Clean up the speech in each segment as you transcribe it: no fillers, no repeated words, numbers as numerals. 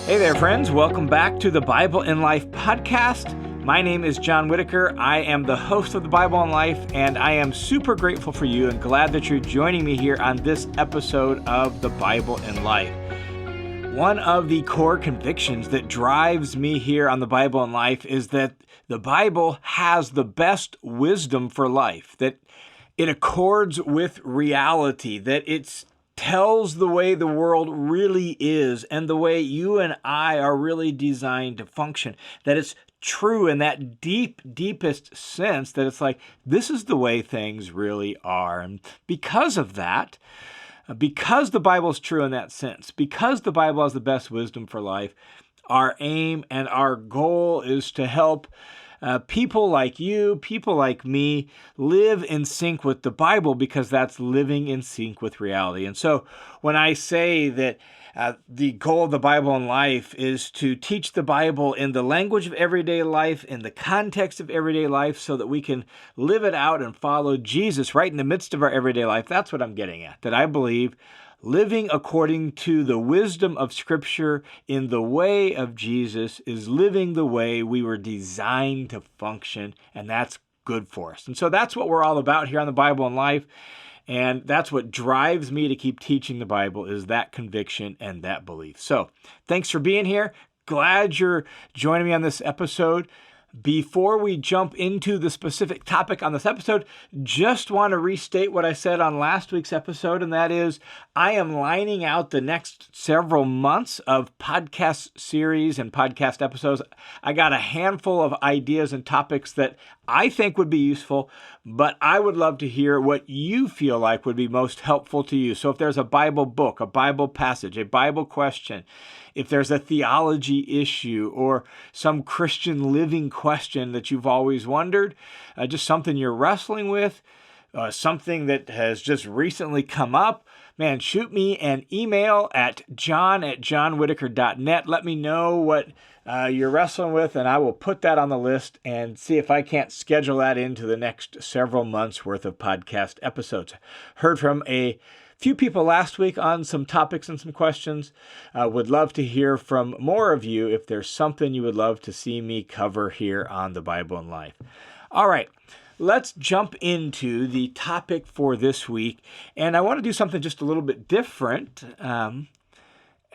Hey there, friends. Welcome back to the Bible in Life podcast. My name is John Whitaker. I am the host of the Bible in Life, and I am super grateful for you and glad that you're joining me here on this episode of the Bible in Life. One of the core convictions that drives me here on the Bible in Life is that the Bible has the best wisdom for life, that it accords with reality, that it tells the way the world really is and the way you and I are really designed to function, that it's true in that deepest sense, that it's like, this is the way things really are. And because of that, because the Bible is true in that sense, because the Bible has the best wisdom for life, our aim and our goal is to help people like you, people like me, live in sync with the Bible, because that's living in sync with reality. And so when I say that the goal of the Bible in Life is to teach the Bible in the language of everyday life, in the context of everyday life, so that we can live it out and follow Jesus right in the midst of our everyday life, that's what I'm getting at. That I believe living according to the wisdom of Scripture in the way of Jesus is living the way we were designed to function, and that's good for us. And so that's what we're all about here on the Bible in Life, and that's what drives me to keep teaching the Bible, is that conviction and that belief. So thanks for being here. Glad you're joining me on this episode. Before we jump into the specific topic on this episode, just want to restate what I said on last week's episode, and that is I am lining out the next several months of podcast series and podcast episodes. I got a handful of ideas and topics that I think would be useful, but I would love to hear what you feel like would be most helpful to you. So if there's a Bible book, a Bible passage, a Bible question, if there's a theology issue or some Christian living question that you've always wondered, just something you're wrestling with, something that has just recently come up, man, shoot me an email at john@johnwhitaker.net. Let me know what you're wrestling with, and I will put that on the list and see if I can't schedule that into the next several months worth of podcast episodes. Heard from a few people last week on some topics and some questions. Would love to hear from more of you if there's something you would love to see me cover here on the Bible in Life. All right, let's jump into the topic for this week. And I want to do something just a little bit different.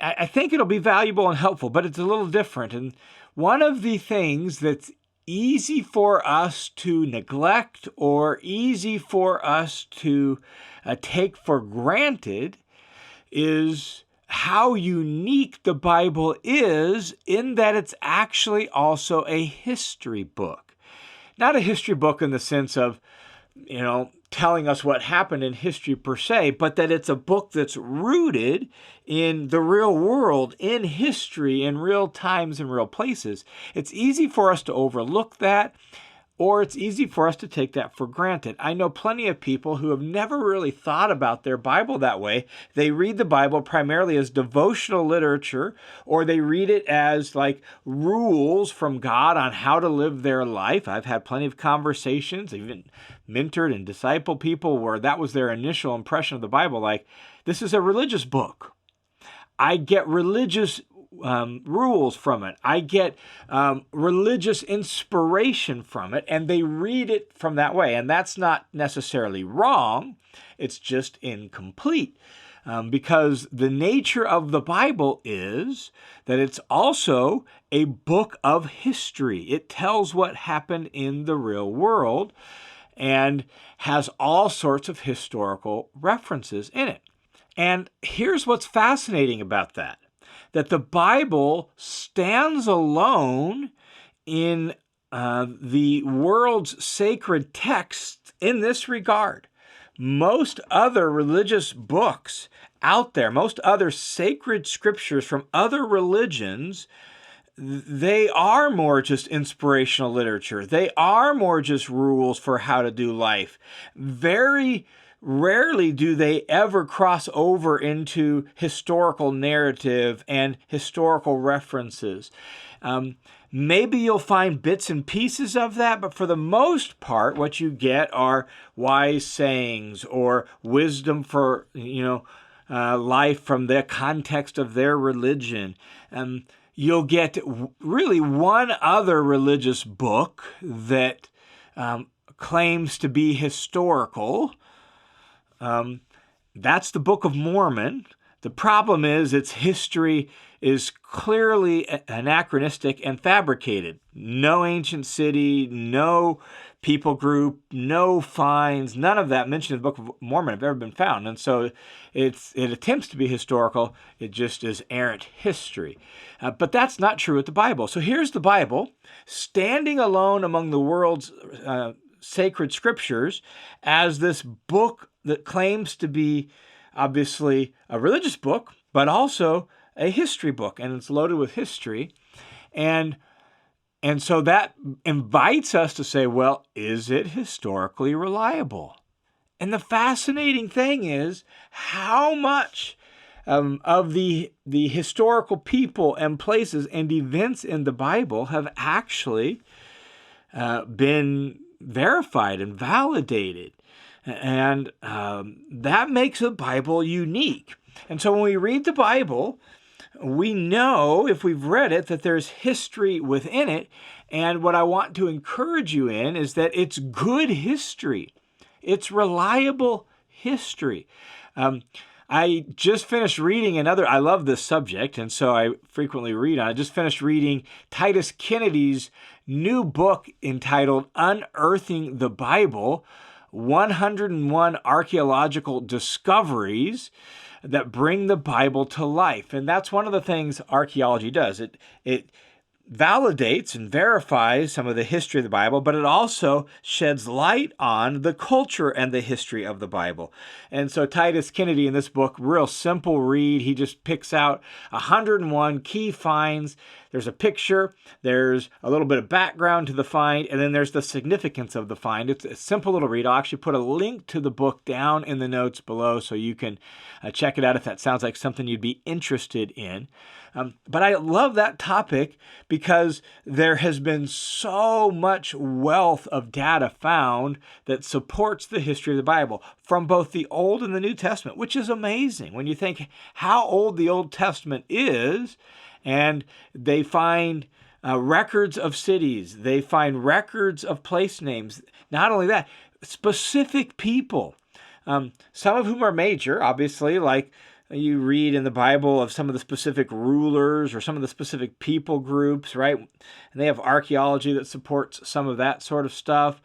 I think it'll be valuable and helpful, but it's a little different. And one of the things that's easy for us to neglect or easy for us to take for granted is how unique the Bible is, in that it's actually also a history book. Not a history book in the sense of, telling us what happened in history per se, but that it's a book that's rooted in the real world, in history, in real times and real places. It's easy for us to overlook that, or it's easy for us to take that for granted. I know plenty of people who have never really thought about their Bible that way. They read the Bible primarily as devotional literature, or they read it as like rules from God on how to live their life. I've had plenty of conversations, even mentored and discipled people where that was their initial impression of the Bible, like, this is a religious book. I get religious rules from it. I get religious inspiration from it, and they read it from that way. And that's not necessarily wrong. It's just incomplete. Because the nature of the Bible is that it's also a book of history. It tells what happened in the real world and has all sorts of historical references in it. And here's what's fascinating about that the Bible stands alone in the world's sacred texts in this regard. Most other religious books out there, most other sacred scriptures from other religions, they are more just inspirational literature. They are more just rules for how to do life. Very rarely do they ever cross over into historical narrative and historical references. Maybe you'll find bits and pieces of that, but for the most part, what you get are wise sayings or wisdom for, life from the context of their religion. you'll get really one other religious book that claims to be historical. That's the Book of Mormon. The problem is its history is clearly anachronistic and fabricated. No ancient city, no people group, no finds, none of that mentioned in the Book of Mormon have ever been found. And so it attempts to be historical. It just is errant history. But that's not true with the Bible. So here's the Bible standing alone among the world's sacred scriptures as this book that claims to be obviously a religious book, but also a history book, and it's loaded with history. And so that invites us to say, well, is it historically reliable? And the fascinating thing is how much of the historical people and places and events in the Bible have actually been verified and validated. And that makes the Bible unique. And so when we read the Bible, we know, if we've read it, that there's history within it. And what I want to encourage you in is that it's good history. It's reliable history. I just finished reading I love this subject, and so I frequently read on it. I just finished reading Titus Kennedy's new book entitled Unearthing the Bible, 101 Archaeological Discoveries that Bring the Bible to Life. And that's one of the things archaeology does. It validates and verifies some of the history of the Bible, but it also sheds light on the culture and the history of the Bible. And so Titus Kennedy in this book, real simple read, he just picks out 101 key finds. There's a picture, there's a little bit of background to the find, and then there's the significance of the find. It's a simple little read. I'll actually put a link to the book down in the notes below so you can check it out if that sounds like something you'd be interested in. But I love that topic because there has been so much wealth of data found that supports the history of the Bible from both the Old and the New Testament, which is amazing when you think how old the Old Testament is. And they find records of cities. They find records of place names. Not only that, specific people, some of whom are major, obviously, like you read in the Bible of some of the specific rulers or some of the specific people groups, right? And they have archaeology that supports some of that sort of stuff,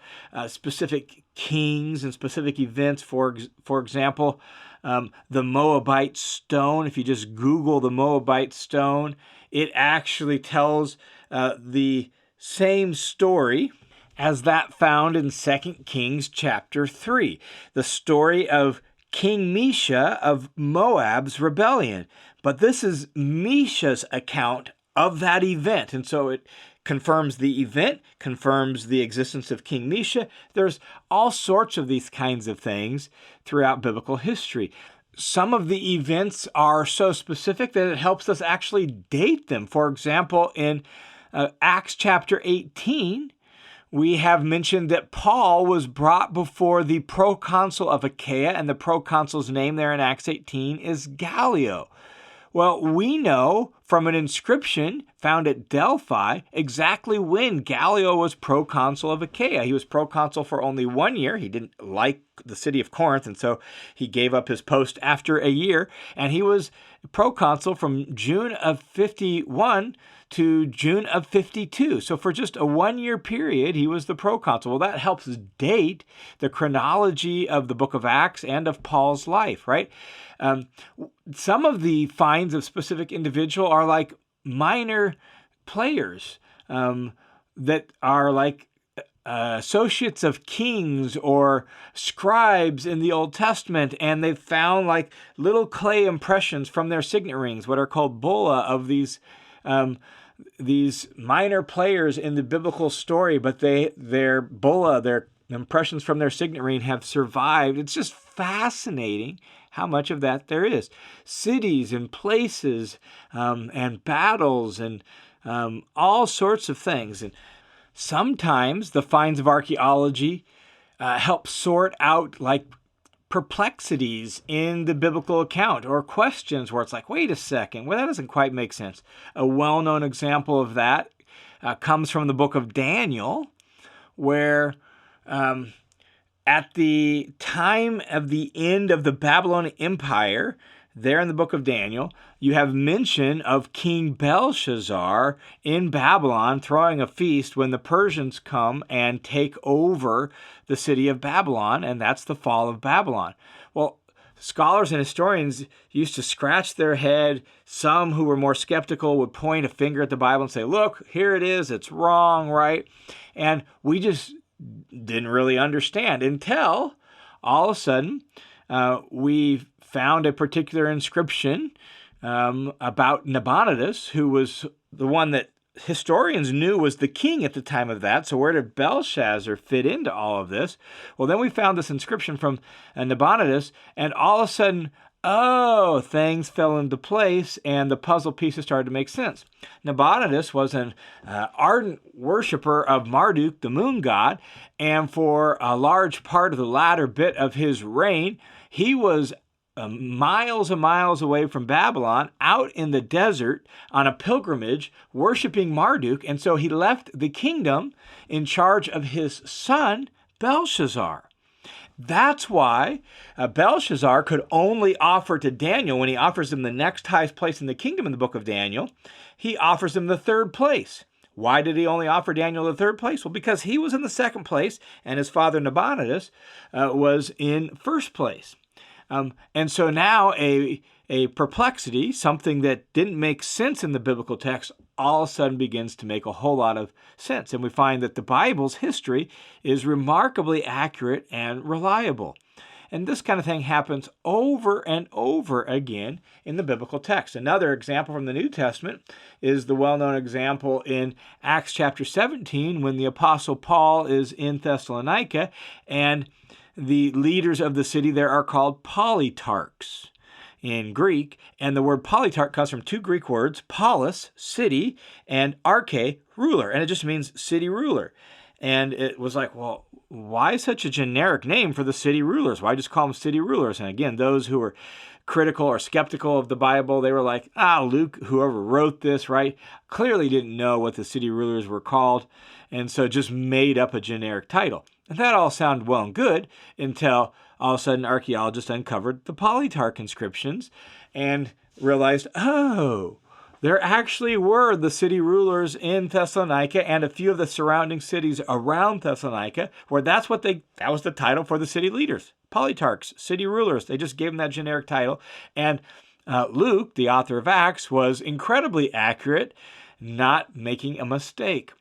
specific kings and specific events. For example, the Moabite stone. If you just Google the Moabite stone, it actually tells the same story as that found in 2 Kings chapter 3, the story of King Mesha of Moab's rebellion. But this is Mesha's account of that event. And so it confirms the event, confirms the existence of King Mesha. There's all sorts of these kinds of things throughout biblical history. Some of the events are so specific that it helps us actually date them. For example, in Acts chapter 18, we have mentioned that Paul was brought before the proconsul of Achaia, and the proconsul's name there in Acts 18 is Gallio. Well, we know from an inscription found at Delphi exactly when Gallio was proconsul of Achaia. He was proconsul for only 1 year. He didn't like the city of Corinth, and so he gave up his post after a year. And he was proconsul from June of 51 to June of 52. So for just a 1 year period, he was the proconsul. Well, that helps date the chronology of the book of Acts and of Paul's life, right? Some of the finds of specific individual are like minor players that are like associates of kings or scribes in the Old Testament, and they've found like little clay impressions from their signet rings, what are called bulla, of these minor players in the biblical story, but their bulla, their impressions from their signet ring have survived. It's just fascinating how much of that there is. Cities and places and battles and all sorts of things. And sometimes the finds of archaeology help sort out like perplexities in the biblical account or questions where it's like, wait a second, well, that doesn't quite make sense. A well-known example of that comes from the book of Daniel, where at the time of the end of the Babylonian Empire, there in the book of Daniel, you have mention of King Belshazzar in Babylon throwing a feast when the Persians come and take over the city of Babylon, and that's the fall of Babylon. Well, scholars and historians used to scratch their head. Some who were more skeptical would point a finger at the Bible and say, look, here it is, it's wrong, right? And we just didn't really understand until all of a sudden we found a particular inscription about Nabonidus, who was the one that historians knew was the king at the time of that. So where did Belshazzar fit into all of this? Well, then we found this inscription from Nabonidus, and all of a sudden, things fell into place, and the puzzle pieces started to make sense. Nabonidus was an ardent worshiper of Marduk, the moon god, and for a large part of the latter bit of his reign, he was miles and miles away from Babylon, out in the desert on a pilgrimage, worshiping Marduk, and so he left the kingdom in charge of his son, Belshazzar. That's why Belshazzar could only offer to Daniel, when he offers him the next highest place in the kingdom in the book of Daniel, he offers him the third place. Why did he only offer Daniel the third place? Well, because he was in the second place, and his father Nabonidus was in first place. And so now a perplexity, something that didn't make sense in the biblical text, all of a sudden begins to make a whole lot of sense. And we find that the Bible's history is remarkably accurate and reliable. And this kind of thing happens over and over again in the biblical text. Another example from the New Testament is the well-known example in Acts chapter 17, when the Apostle Paul is in Thessalonica, and the leaders of the city there are called polytarchs in Greek. And the word polytarch comes from two Greek words, polis, city, and arche, ruler. And it just means city ruler. And it was like, well, why such a generic name for the city rulers? Why just call them city rulers? And again, those who were critical or skeptical of the Bible, they were like, Luke, whoever wrote this, right, clearly didn't know what the city rulers were called, and so just made up a generic title. And that all sounded well and good until all of a sudden archaeologists uncovered the polytarch inscriptions and realized, there actually were the city rulers in Thessalonica and a few of the surrounding cities around Thessalonica, where that was the title for the city leaders. Polytarchs, city rulers. They just gave them that generic title. And Luke, the author of Acts, was incredibly accurate, not making a mistake.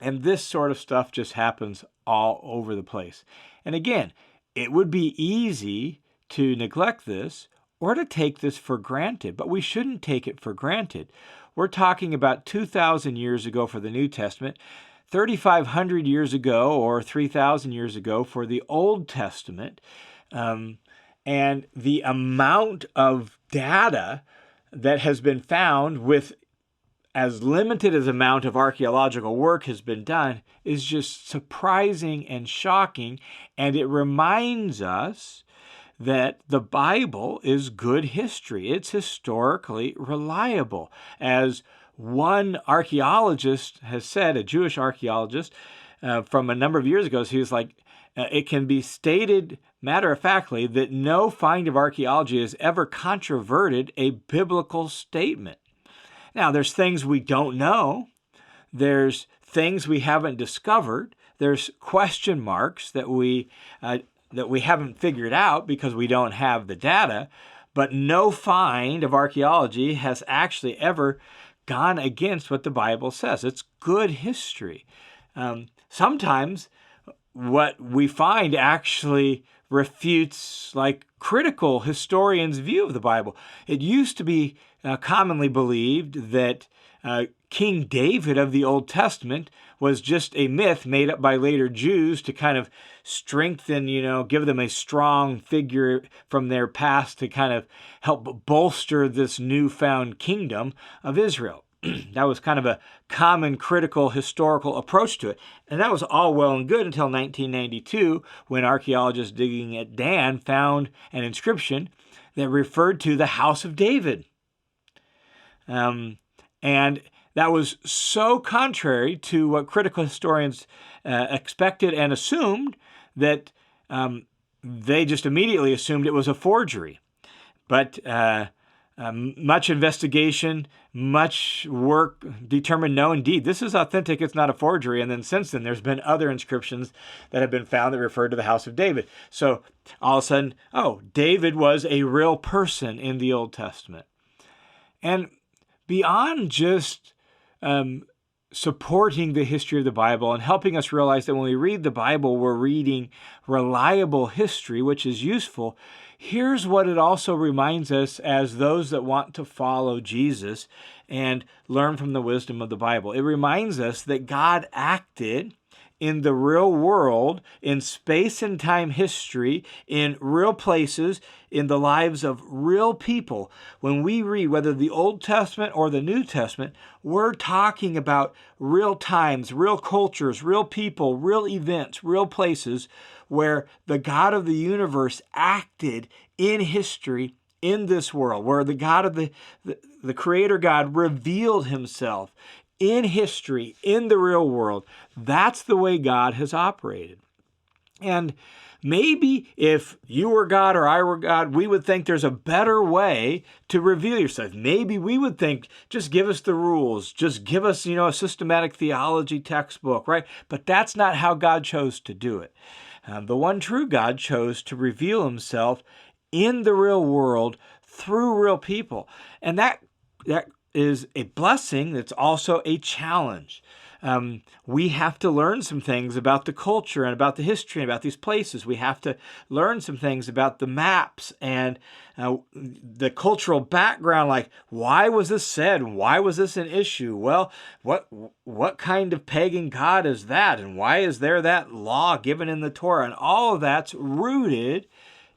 And this sort of stuff just happens all over the place. And again, it would be easy to neglect this or to take this for granted, but we shouldn't take it for granted. We're talking about 2,000 years ago for the New Testament, 3,500 years ago or 3,000 years ago for the Old Testament, and the amount of data that has been found with as limited as amount of archaeological work has been done is just surprising and shocking, and it reminds us that the Bible is good history. It's historically reliable. As one archaeologist has said, a Jewish archaeologist from a number of years ago, he was like, it can be stated matter-of-factly that no find of archaeology has ever controverted a biblical statement. Now, there's things we don't know. There's things we haven't discovered. There's question marks that we haven't figured out because we don't have the data. But no find of archaeology has actually ever gone against what the Bible says. It's good history. Sometimes what we find actually refutes like critical historians' view of the Bible. It used to be commonly believed that King David of the Old Testament was just a myth made up by later Jews to kind of strengthen, give them a strong figure from their past to kind of help bolster this newfound kingdom of Israel. That was kind of a common critical historical approach to it. And that was all well and good until 1992, when archaeologists digging at Dan found an inscription that referred to the House of David. And that was so contrary to what critical historians expected and assumed that they just immediately assumed it was a forgery. But much investigation, much work determined, no, indeed, this is authentic, it's not a forgery. And then since then, there's been other inscriptions that have been found that referred to the House of David. So all of a sudden, oh, David was a real person in the Old Testament. And beyond just supporting the history of the Bible and helping us realize that when we read the Bible, we're reading reliable history, which is useful, here's what it also reminds us as those that want to follow Jesus and learn from the wisdom of the Bible. It reminds us that God acted in the real world, in space and time history, in real places, in the lives of real people. When we read, whether the Old Testament or the New Testament, we're talking about real times, real cultures, real people, real events, real places where the God of the universe acted in history in this world, where the God of the Creator God revealed himself in history, in the real world. That's the way God has operated. And maybe if you were God or I were God, we would think there's a better way to reveal yourself. Maybe we would think, just give us the rules, just give us, a systematic theology textbook, right? But that's not how God chose to do it. The one true God chose to reveal himself in the real world through real people. And that is a blessing that's also a challenge. We have to learn some things about the culture and about the history and about these places. We have to learn some things about the maps and the cultural background, like why was this said? Why was this an issue? Well, what kind of pagan god is that? And why is there that law given in the Torah? And all of that's rooted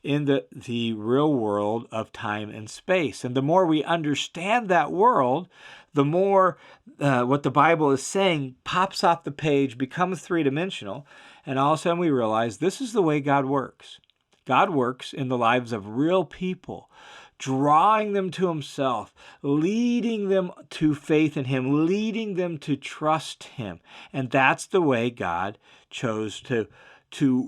in the real world of time and space. And the more we understand that world, the more what the Bible is saying pops off the page, becomes three-dimensional, and all of a sudden we realize this is the way God works. God works in the lives of real people, drawing them to himself, leading them to faith in him, leading them to trust him. And that's the way God chose to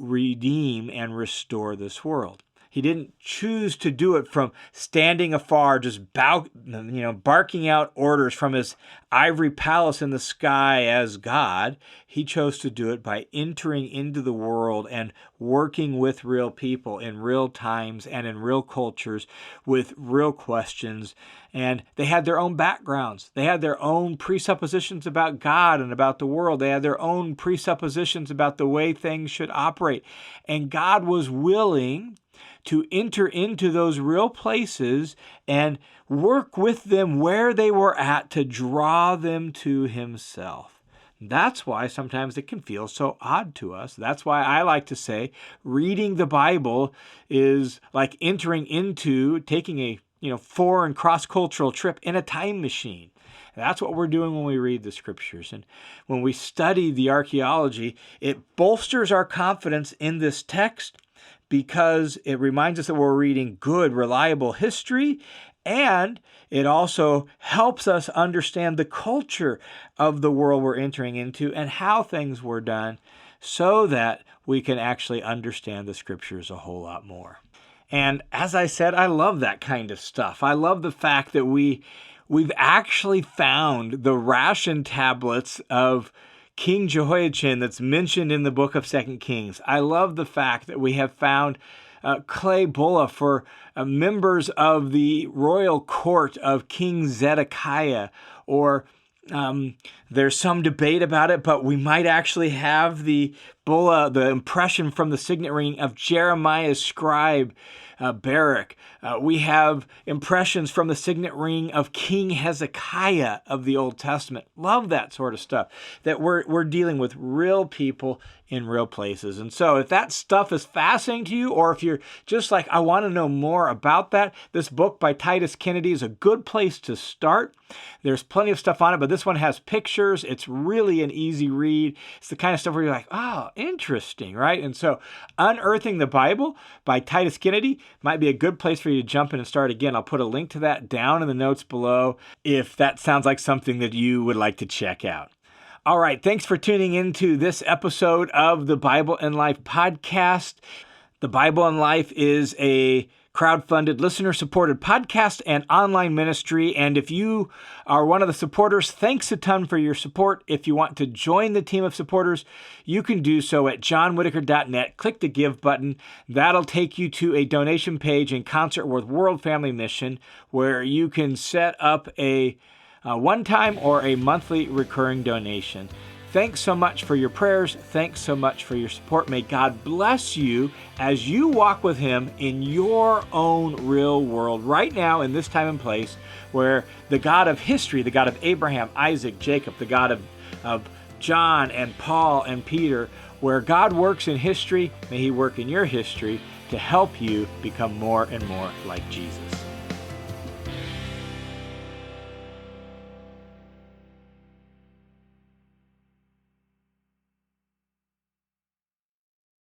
redeem and restore this world. He didn't choose to do it from standing afar, just barking out orders from his ivory palace in the sky as God. He chose to do it by entering into the world and working with real people in real times and in real cultures with real questions. And they had their own backgrounds. They had their own presuppositions about God and about the world. They had their own presuppositions about the way things should operate. And God was willing to enter into those real places and work with them where they were at to draw them to himself. That's why sometimes it can feel so odd to us. That's why I like to say reading the Bible is like taking a foreign cross-cultural trip in a time machine. That's what we're doing when we read the scriptures. And when we study the archaeology, it bolsters our confidence in this text because it reminds us that we're reading good, reliable history, and it also helps us understand the culture of the world we're entering into and how things were done so that we can actually understand the scriptures a whole lot more. And as I said, I love that kind of stuff. I love the fact that we've actually found the ration tablets of King Jehoiachin that's mentioned in the book of 2 Kings. I love the fact that we have found clay bulla for members of the royal court of King Zedekiah, or there's some debate about it, but we might actually have the bulla, the impression from the signet ring of Jeremiah's scribe, Barak. We have impressions from the signet ring of King Hezekiah of the Old Testament. Love that sort of stuff, that we're dealing with real people in real places. And so if that stuff is fascinating to you, or if you're just like, I want to know more about that, this book by Titus Kennedy is a good place to start. There's plenty of stuff on it, but this one has pictures. It's really an easy read. It's the kind of stuff where you're like, oh, interesting, right? And so Unearthing the Bible by Titus Kennedy might be a good place for you to jump in and start. Again, I'll put a link to that down in the notes below if that sounds like something that you would like to check out. All right, thanks for tuning into this episode of the Bible in Life podcast. The Bible in Life is a crowdfunded, listener-supported podcast and online ministry. And if you are one of the supporters, thanks a ton for your support. If you want to join the team of supporters, you can do so at johnwhittaker.net. Click the Give button. That'll take you to a donation page in concert with World Family Mission, where you can set up a one-time or a monthly recurring donation. Thanks so much for your prayers. Thanks so much for your support. May God bless you as you walk with Him in your own real world right now in this time and place, where the God of history, the God of Abraham, Isaac, Jacob, the God of John and Paul and Peter, where God works in history, may He work in your history to help you become more and more like Jesus.